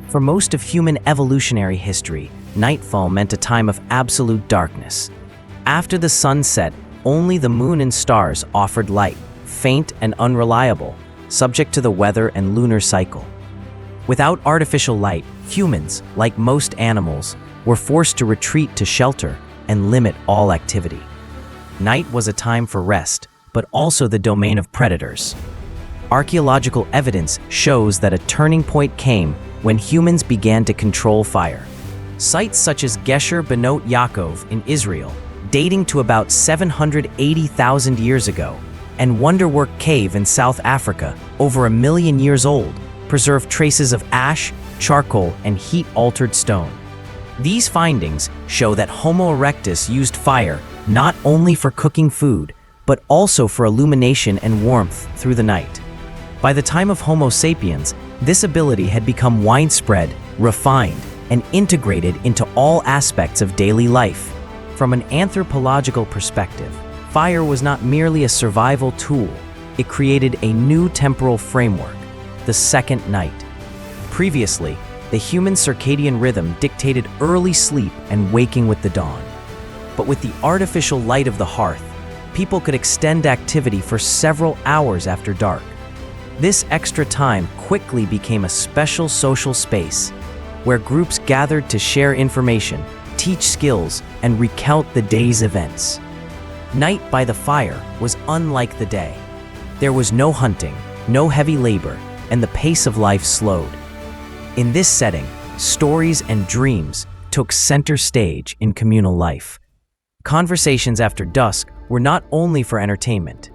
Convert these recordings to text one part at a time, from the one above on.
For most of human evolutionary history, nightfall meant a time of absolute darkness. After the sun set, only the moon and stars offered light, faint and unreliable, subject to the weather and lunar cycle. Without artificial light, humans, like most animals, were forced to retreat to shelter and limit all activity. Night was a time for rest, but also the domain of predators. Archaeological evidence shows that a turning point came when humans began to control fire. Sites such as Gesher Benot Yaakov in Israel, dating to about 780,000 years ago, and Wonderwork Cave in South Africa, over 1 million years old, preserve traces of ash, charcoal, and heat-altered stone. These findings show that Homo erectus used fire not only for cooking food, but also for illumination and warmth through the night. By the time of Homo sapiens, this ability had become widespread, refined, and integrated into all aspects of daily life. From an anthropological perspective, fire was not merely a survival tool, it created a new temporal framework, the second night. Previously, the human circadian rhythm dictated early sleep and waking with the dawn. But with the artificial light of the hearth, people could extend activity for several hours after dark. This extra time quickly became a special social space, where groups gathered to share information, teach skills, and recount the day's events. Night by the fire was unlike the day. There was no hunting, no heavy labor, and the pace of life slowed. In this setting, stories and dreams took center stage in communal life. Conversations after dusk were not only for entertainment.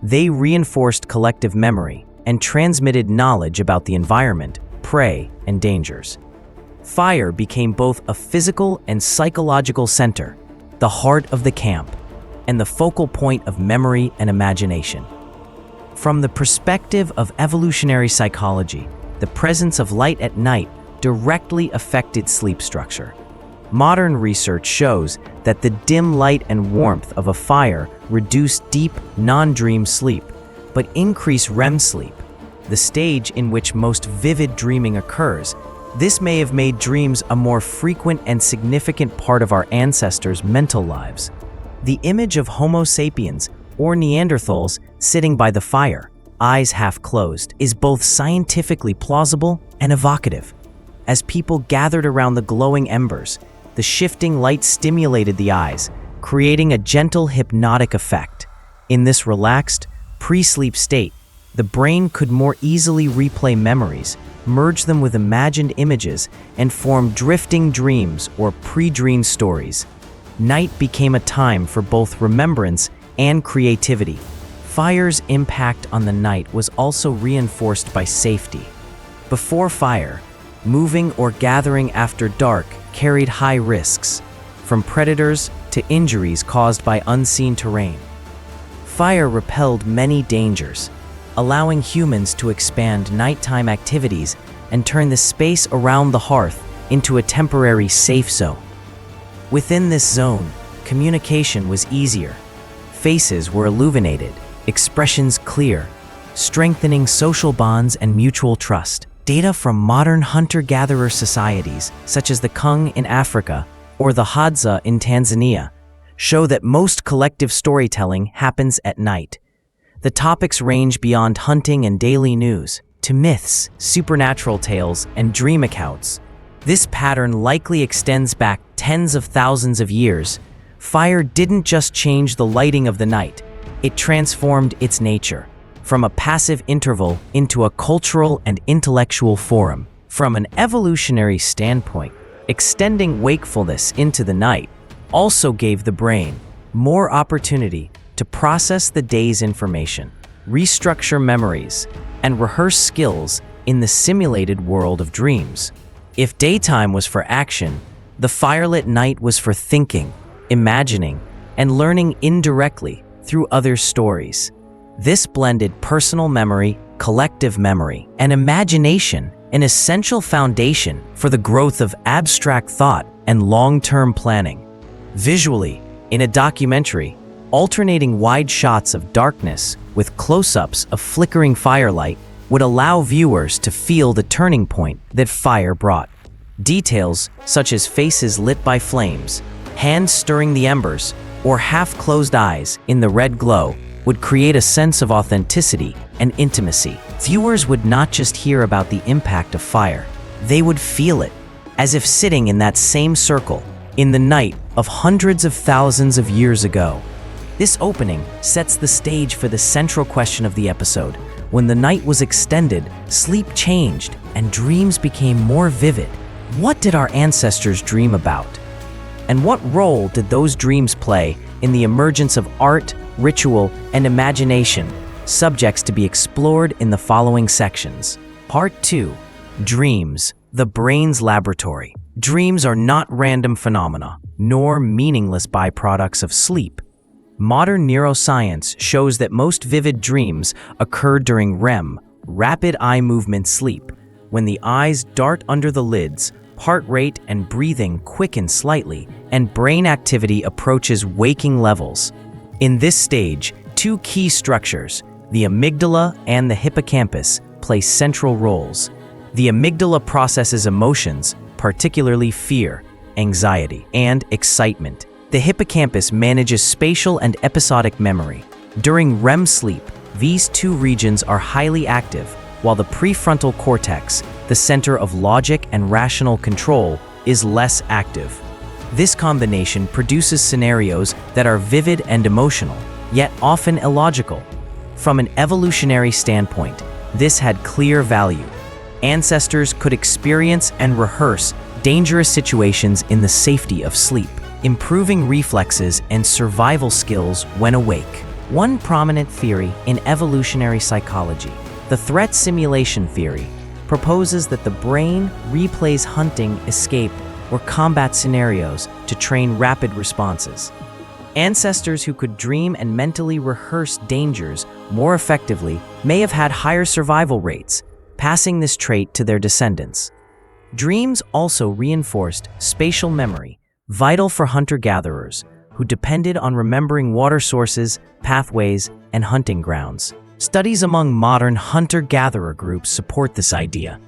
They reinforced collective memory and transmitted knowledge about the environment, prey, and dangers. Fire became both a physical and psychological center, the heart of the camp, and the focal point of memory and imagination. From the perspective of evolutionary psychology, the presence of light at night directly affected sleep structure. Modern research shows that the dim light and warmth of a fire reduce deep, non-dream sleep, but increase REM sleep, the stage in which most vivid dreaming occurs. This may have made dreams a more frequent and significant part of our ancestors' mental lives. The image of Homo sapiens, or Neanderthals, sitting by the fire, eyes half closed, is both scientifically plausible and evocative. As people gathered around the glowing embers, the shifting light stimulated the eyes, creating a gentle hypnotic effect. In this relaxed, pre-sleep state, the brain could more easily replay memories, merge them with imagined images, and form drifting dreams or pre-dream stories. Night became a time for both remembrance and creativity. Fire's impact on the night was also reinforced by safety. Before fire, moving or gathering after dark carried high risks, from predators to injuries caused by unseen terrain. Fire repelled many dangers, allowing humans to expand nighttime activities and turn the space around the hearth into a temporary safe zone. Within this zone, communication was easier. Faces were illuminated, expressions clear, strengthening social bonds and mutual trust. Data from modern hunter-gatherer societies, such as the Kung in Africa or the Hadza in Tanzania, show that most collective storytelling happens at night. The topics range beyond hunting and daily news to myths, supernatural tales, and dream accounts. This pattern likely extends back tens of thousands of years. Fire didn't just change the lighting of the night, it transformed its nature, from a passive interval into a cultural and intellectual forum. From an evolutionary standpoint, extending wakefulness into the night also gave the brain more opportunity to process the day's information, restructure memories, and rehearse skills in the simulated world of dreams. If daytime was for action, the firelit night was for thinking, imagining, and learning indirectly through others' stories. This blended personal memory, collective memory, and imagination, an essential foundation for the growth of abstract thought and long-term planning. Visually, in a documentary, alternating wide shots of darkness with close-ups of flickering firelight would allow viewers to feel the turning point that fire brought. Details such as faces lit by flames, hands stirring the embers, or half-closed eyes in the red glow would create a sense of authenticity and intimacy. Viewers would not just hear about the impact of fire, they would feel it, as if sitting in that same circle in the night of hundreds of thousands of years ago. This opening sets the stage for the central question of the episode. When the night was extended, sleep changed, and dreams became more vivid. What did our ancestors dream about? And what role did those dreams play in the emergence of art, ritual, and imagination? Subjects to be explored in the following sections. Part 2. Dreams, the brain's laboratory. Dreams are not random phenomena, nor meaningless byproducts of sleep. Modern neuroscience shows that most vivid dreams occur during REM, rapid eye movement sleep, when the eyes dart under the lids, heart rate and breathing quicken slightly, and brain activity approaches waking levels. In this stage, two key structures, the amygdala and the hippocampus, play central roles. The amygdala processes emotions, particularly fear, anxiety, and excitement. The hippocampus manages spatial and episodic memory. During REM sleep, these two regions are highly active, while the prefrontal cortex, the center of logic and rational control, is less active. This combination produces scenarios that are vivid and emotional, yet often illogical. From an evolutionary standpoint, this had clear value. Ancestors could experience and rehearse dangerous situations in the safety of sleep, improving reflexes and survival skills when awake. One prominent theory in evolutionary psychology, the threat simulation theory, proposes that the brain replays hunting, escape, or combat scenarios to train rapid responses. Ancestors who could dream and mentally rehearse dangers more effectively may have had higher survival rates, passing this trait to their descendants. Dreams also reinforced spatial memory, vital for hunter-gatherers who depended on remembering water sources, pathways, and hunting grounds. Studies among modern hunter-gatherer groups support this idea.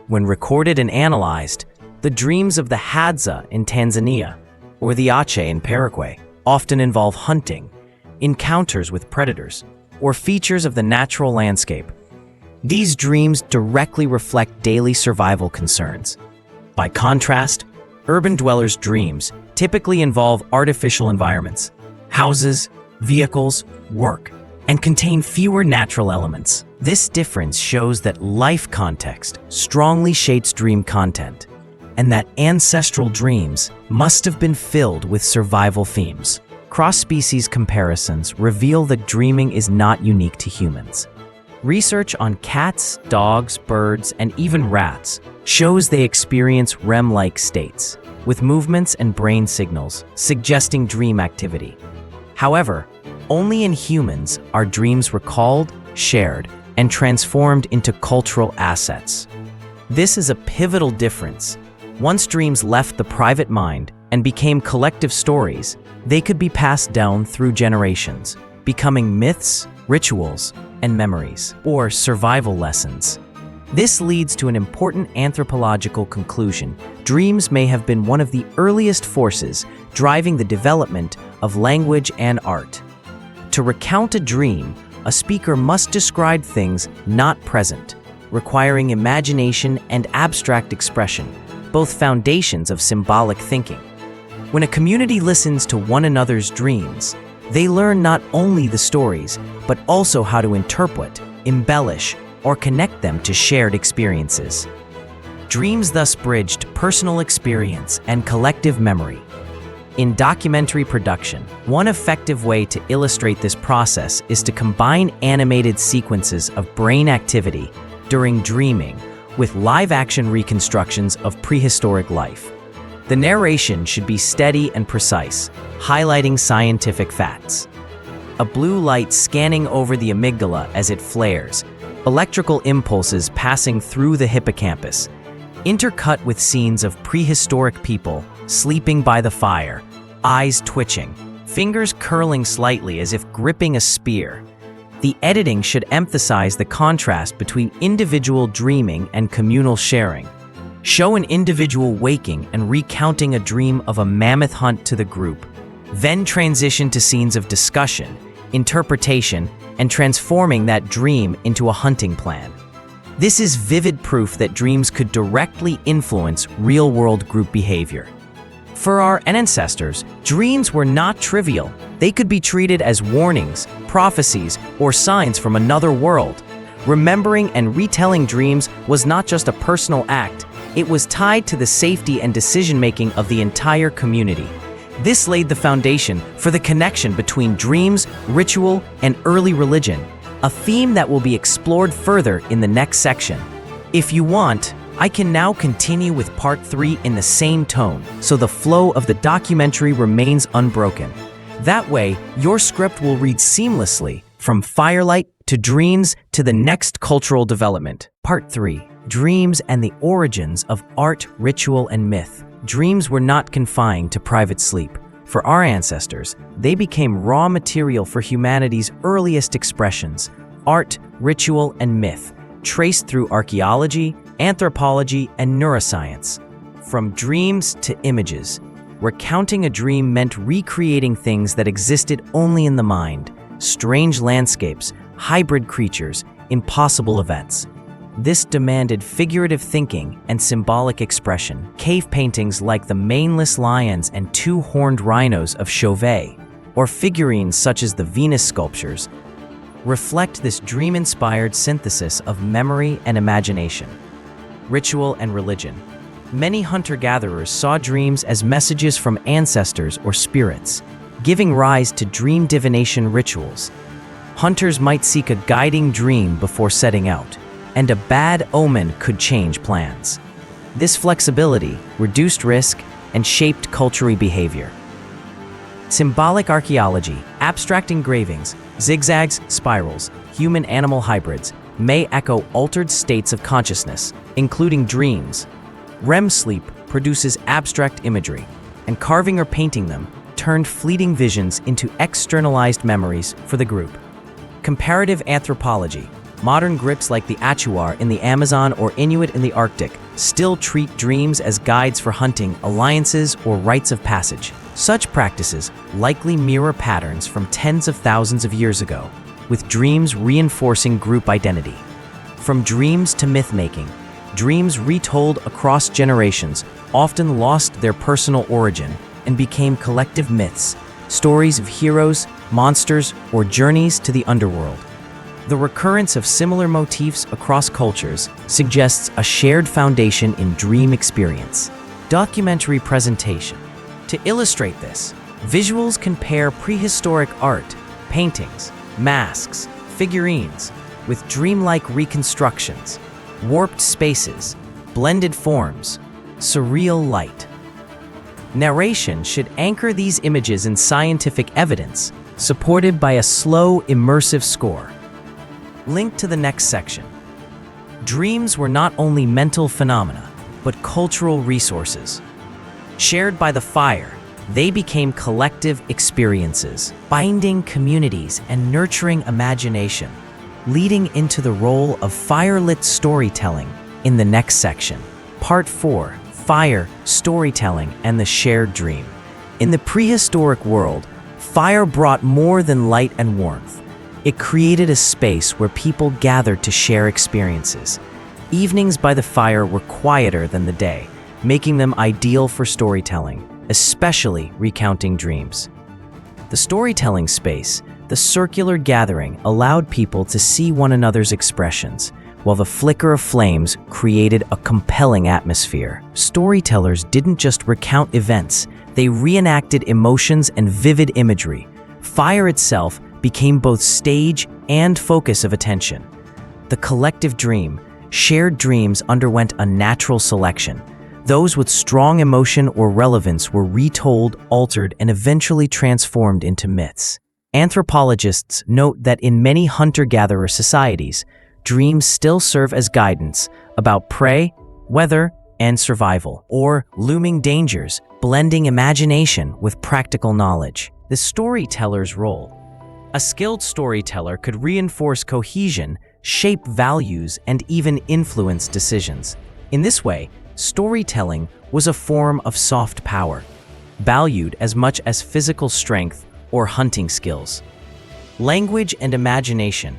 When recorded and analyzed, the dreams of the Hadza in Tanzania or the Ache in Paraguay often involve hunting, encounters with predators, or features of the natural landscape. These dreams directly reflect daily survival concerns. By contrast, urban dwellers' dreams typically involve artificial environments, houses, vehicles, work, and contain fewer natural elements. This difference shows that life context strongly shapes dream content, and that ancestral dreams must have been filled with survival themes. Cross-species comparisons reveal that dreaming is not unique to humans. Research on cats, dogs, birds, and even rats shows they experience REM-like states, with movements and brain signals suggesting dream activity. However, only in humans are dreams recalled, shared, and transformed into cultural assets. This is a pivotal difference. Once dreams left the private mind and became collective stories, they could be passed down through generations, becoming myths, rituals, and memories, or survival lessons. This leads to an important anthropological conclusion. Dreams may have been one of the earliest forces driving the development of language and art. To recount a dream, a speaker must describe things not present, requiring imagination and abstract expression, both foundations of symbolic thinking. When a community listens to one another's dreams, they learn not only the stories, but also how to interpret, embellish, or connect them to shared experiences. Dreams thus bridged personal experience and collective memory. In documentary production, one effective way to illustrate this process is to combine animated sequences of brain activity during dreaming with live-action reconstructions of prehistoric life. The narration should be steady and precise, highlighting scientific facts. A blue light scanning over the amygdala as it flares, electrical impulses passing through the hippocampus, intercut with scenes of prehistoric people sleeping by the fire, eyes twitching, fingers curling slightly as if gripping a spear. The editing should emphasize the contrast between individual dreaming and communal sharing. Show an individual waking and recounting a dream of a mammoth hunt to the group. Then transition to scenes of discussion, interpretation, and transforming that dream into a hunting plan. This is vivid proof that dreams could directly influence real-world group behavior. For our ancestors, dreams were not trivial. They could be treated as warnings, prophecies, or signs from another world. Remembering and retelling dreams was not just a personal act, it was tied to the safety and decision-making of the entire community. This laid the foundation for the connection between dreams, ritual, and early religion, a theme that will be explored further in the next section. If you want, I can now continue with part 3 in the same tone, so the flow of the documentary remains unbroken. That way, your script will read seamlessly, from firelight to dreams to the next cultural development. Part 3. Dreams and the origins of art, ritual, and myth. Dreams were not confined to private sleep. For our ancestors, they became raw material for humanity's earliest expressions, art, ritual, and myth, traced through archaeology, anthropology, and neuroscience. From dreams to images, recounting a dream meant recreating things that existed only in the mind, strange landscapes, hybrid creatures, impossible events. This demanded figurative thinking and symbolic expression. Cave paintings like the maneless lions and two-horned rhinos of Chauvet, or figurines such as the Venus sculptures, reflect this dream-inspired synthesis of memory and imagination. Ritual and religion. Many hunter-gatherers saw dreams as messages from ancestors or spirits, giving rise to dream divination rituals. Hunters might seek a guiding dream before setting out, and a bad omen could change plans. This flexibility reduced risk and shaped cultural behavior. Symbolic archaeology, abstract engravings, zigzags, spirals, human-animal hybrids may echo altered states of consciousness, including dreams. REM sleep produces abstract imagery, and carving or painting them turned fleeting visions into externalized memories for the group. Comparative anthropology. Modern groups like the Achuar in the Amazon or Inuit in the Arctic still treat dreams as guides for hunting, alliances, or rites of passage. Such practices likely mirror patterns from tens of thousands of years ago, with dreams reinforcing group identity. From dreams to myth-making, dreams retold across generations often lost their personal origin and became collective myths, stories of heroes, monsters, or journeys to the underworld. The recurrence of similar motifs across cultures suggests a shared foundation in dream experience. Documentary presentation. To illustrate this, visuals compare prehistoric art, paintings, masks, figurines, with dreamlike reconstructions, warped spaces, blended forms, surreal light. Narration should anchor these images in scientific evidence, supported by a slow, immersive score. Link to the next section. Dreams were not only mental phenomena, but cultural resources. Shared by the fire, they became collective experiences, binding communities and nurturing imagination, leading into the role of firelit storytelling in the next section. Part 4, Fire, Storytelling, and the Shared Dream. In the prehistoric world, fire brought more than light and warmth. It created a space where people gathered to share experiences. Evenings by the fire were quieter than the day, making them ideal for storytelling, especially recounting dreams. The storytelling space, the circular gathering, allowed people to see one another's expressions, while the flicker of flames created a compelling atmosphere. Storytellers didn't just recount events, they reenacted emotions and vivid imagery. Fire itself became both stage and focus of attention. The collective dream, shared dreams, underwent a natural selection. Those with strong emotion or relevance were retold, altered, and eventually transformed into myths. Anthropologists note that in many hunter-gatherer societies, dreams still serve as guidance about prey, weather, and survival, or looming dangers, blending imagination with practical knowledge. The storyteller's role. A skilled storyteller could reinforce cohesion, shape values, and even influence decisions. In this way, storytelling was a form of soft power, valued as much as physical strength or hunting skills. Language and imagination.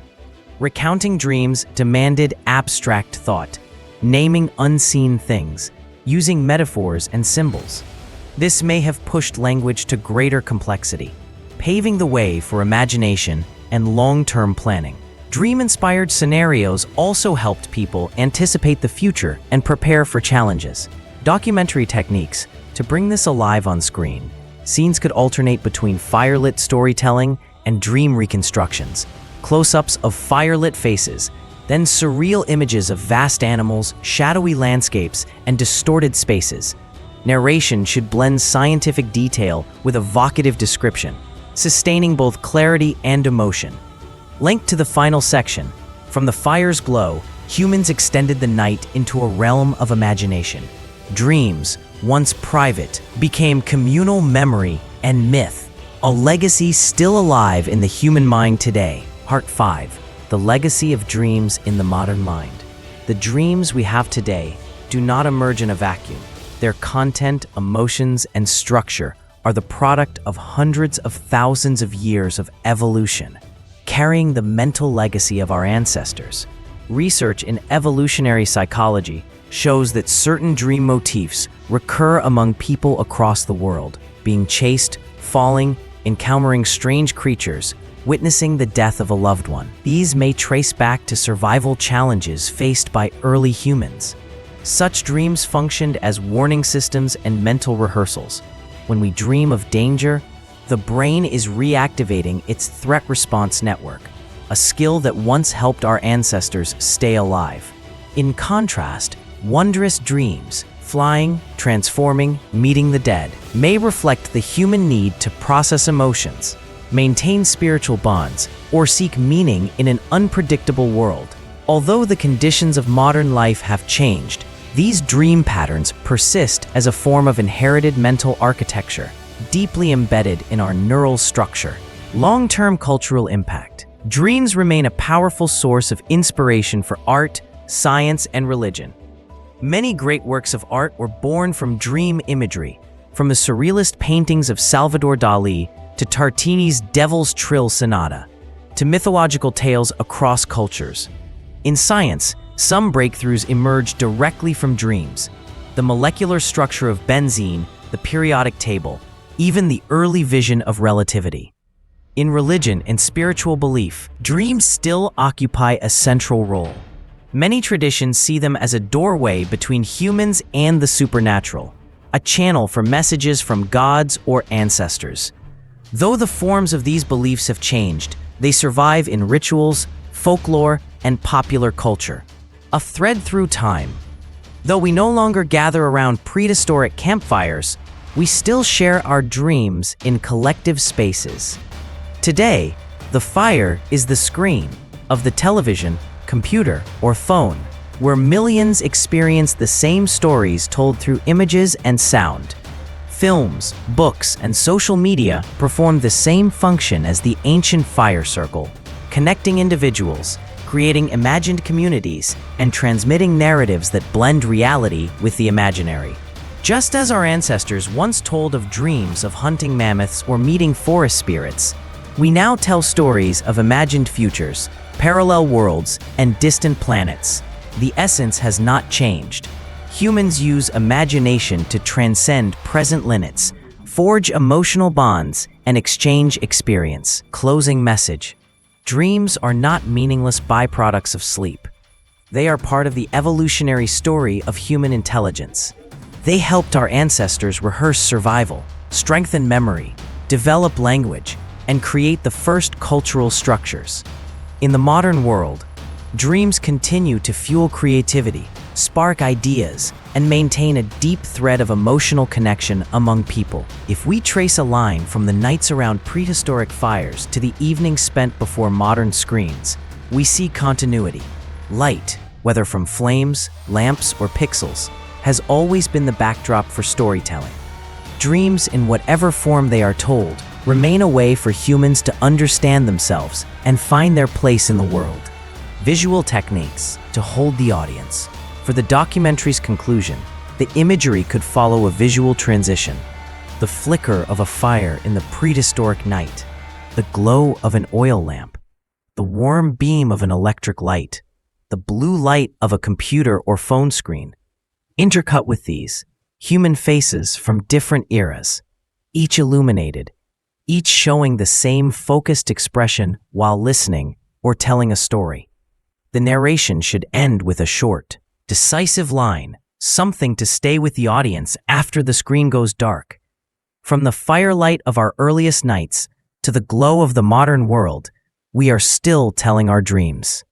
Recounting dreams demanded abstract thought, naming unseen things, using metaphors and symbols. This may have pushed language to greater complexity, paving the way for imagination and long-term planning. Dream-inspired scenarios also helped people anticipate the future and prepare for challenges. Documentary techniques to bring this alive on screen. Scenes could alternate between firelit storytelling and dream reconstructions, close-ups of firelit faces, then surreal images of vast animals, shadowy landscapes, and distorted spaces. Narration should blend scientific detail with evocative description, sustaining both clarity and emotion. Linked to the final section, from the fire's glow, humans extended the night into a realm of imagination. Dreams, once private, became communal memory and myth, a legacy still alive in the human mind today. Part 5. The legacy of dreams in the modern mind. The dreams we have today do not emerge in a vacuum. Their content, emotions, and structure are the product of hundreds of thousands of years of evolution, carrying the mental legacy of our ancestors. Research in evolutionary psychology shows that certain dream motifs recur among people across the world, being chased, falling, encountering strange creatures, witnessing the death of a loved one. These may trace back to survival challenges faced by early humans. Such dreams functioned as warning systems and mental rehearsals. When we dream of danger, the brain is reactivating its threat response network, a skill that once helped our ancestors stay alive. In contrast, wondrous dreams, flying, transforming, meeting the dead, may reflect the human need to process emotions, maintain spiritual bonds, or seek meaning in an unpredictable world. Although the conditions of modern life have changed, these dream patterns persist as a form of inherited mental architecture, deeply embedded in our neural structure. Long-term cultural impact. Dreams remain a powerful source of inspiration for art, science, and religion. Many great works of art were born from dream imagery, from the surrealist paintings of Salvador Dali to Tartini's Devil's Trill Sonata, to mythological tales across cultures. In science, some breakthroughs emerge directly from dreams. The molecular structure of benzene, the periodic table, even the early vision of relativity. In religion and spiritual belief, dreams still occupy a central role. Many traditions see them as a doorway between humans and the supernatural, a channel for messages from gods or ancestors. Though the forms of these beliefs have changed, they survive in rituals, folklore, and popular culture. A thread through time. Though we no longer gather around prehistoric campfires, we still share our dreams in collective spaces. Today, the fire is the screen of the television, computer, or phone, where millions experience the same stories told through images and sound. Films, books, and social media perform the same function as the ancient fire circle, connecting individuals, creating imagined communities, and transmitting narratives that blend reality with the imaginary. Just as our ancestors once told of dreams of hunting mammoths or meeting forest spirits, we now tell stories of imagined futures, parallel worlds, and distant planets. The essence has not changed. Humans use imagination to transcend present limits, forge emotional bonds, and exchange experience. Closing message. Dreams are not meaningless byproducts of sleep. They are part of the evolutionary story of human intelligence. They helped our ancestors rehearse survival, strengthen memory, develop language, and create the first cultural structures. In the modern world, dreams continue to fuel creativity, spark ideas, and maintain a deep thread of emotional connection among people. If we trace a line from the nights around prehistoric fires to the evenings spent before modern screens, we see continuity. Light, whether from flames, lamps, or pixels, has always been the backdrop for storytelling. Dreams, in whatever form they are told, remain a way for humans to understand themselves and find their place in the world. Visual techniques to hold the audience. For the documentary's conclusion, the imagery could follow a visual transition. The flicker of a fire in the prehistoric night, the glow of an oil lamp, the warm beam of an electric light, the blue light of a computer or phone screen. Intercut with these, human faces from different eras, each illuminated, each showing the same focused expression while listening or telling a story. The narration should end with a short, decisive line, something to stay with the audience after the screen goes dark. From the firelight of our earliest nights to the glow of the modern world, we are still telling our dreams.